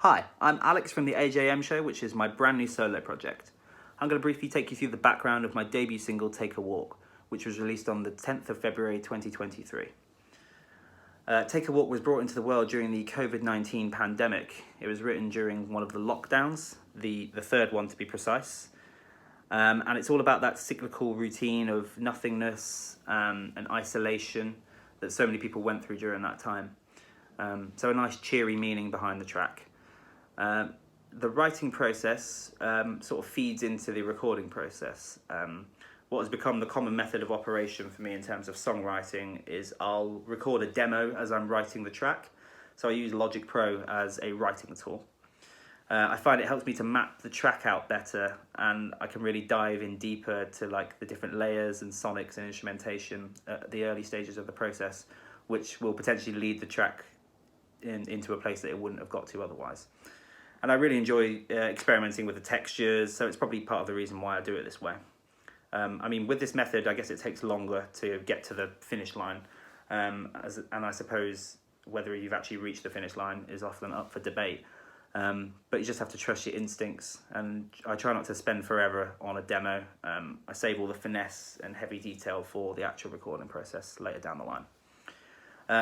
Hi, I'm Alex from the AJM Show, which is my brand new solo project. I'm going to briefly take you through the background of my debut single, Take a Walk, which was released on the 10th of February 2023. Take a Walk was brought into the world during the COVID-19 pandemic. It was written during one of the lockdowns, the third one to be precise. And it's all about that cyclical routine of nothingness and isolation that so many people went through during that time. So a nice cheery meaning behind the track. The writing process sort of feeds into the recording process. What has become the common method of operation for me in terms of songwriting is I'll record a demo as I'm writing the track. So I use Logic Pro as a writing tool. I find it helps me to map the track out better, and I can really dive in deeper to like the different layers and sonics and instrumentation at the early stages of the process, which will potentially lead the track into a place that it wouldn't have got to otherwise. And I really enjoy experimenting with the textures, so it's probably part of the reason why I do it this way. I mean, with this method, I guess it takes longer to get to the finish line, and I suppose whether you've actually reached the finish line is often up for debate. But you just have to trust your instincts, and I try not to spend forever on a demo. I save all the finesse and heavy detail for the actual recording process later down the line.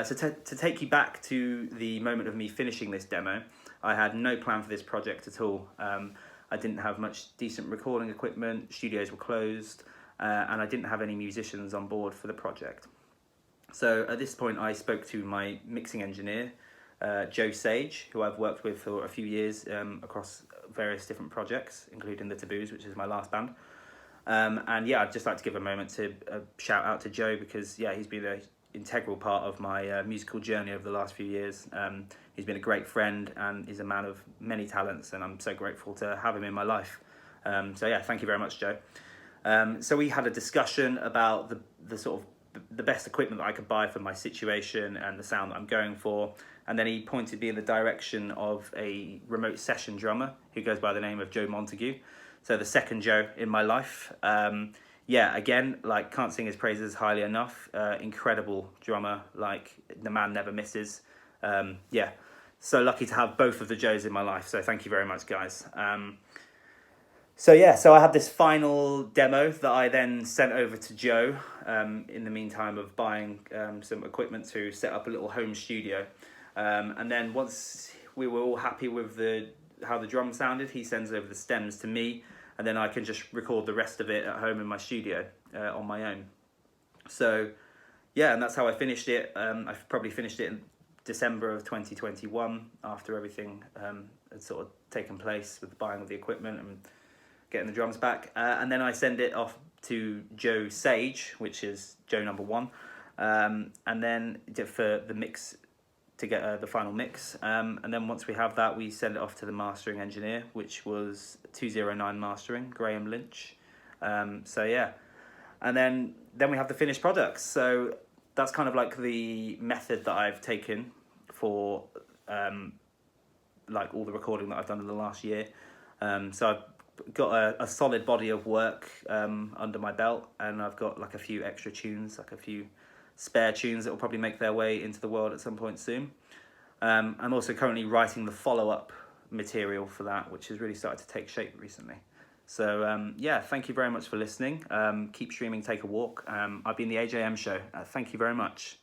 So to take you back to the moment of me finishing this demo, I had no plan for this project at all. I didn't have much decent recording equipment, studios were closed, and I didn't have any musicians on board for the project. So at this point I spoke to my mixing engineer, Joe Sage, who I've worked with for a few years across various different projects, including The Taboos, which is my last band. And yeah, I'd just like to give a moment to shout out to Joe because yeah, he's been an integral part of my musical journey over the last few years. He's been a great friend and is a man of many talents, and I'm so grateful to have him in my life. So yeah, thank you very much, Joe. So we had a discussion about the sort of the best equipment that I could buy for my situation and the sound that I'm going for. And then he pointed me in the direction of a remote session drummer who goes by the name of Joe Montague. So the second Joe in my life. Yeah, again, like can't sing his praises highly enough. Incredible drummer, like the man never misses. Yeah, so lucky to have both of the Joes in my life. So thank you very much, guys. So yeah, so I had this final demo that I then sent over to Joe in the meantime of buying some equipment to set up a little home studio. And then once we were all happy with how the drum sounded, he sends over the stems to me, and then I can just record the rest of it at home in my studio on my own. So yeah, and that's how I finished it. I've probably finished it in December of 2021 after everything had sort of taken place with the buying of the equipment and getting the drums back. And then I send it off to Joe Sage, which is Joe number one, and then for the mix, to get the final mix. And then once we have that, we send it off to the mastering engineer, which was 209 Mastering, Graham Lynch. So yeah, and then we have the finished products. So that's kind of like the method that I've taken for like all the recording that I've done in the last year. So I've got a solid body of work under my belt, and I've got like a few extra tunes, like a few spare tunes that will probably make their way into the world at some point soon. I'm also currently writing the follow-up material for that, which has really started to take shape recently. So yeah, thank you very much for listening. Keep streaming Take a Walk. I've been the AJM Show. Thank you very much.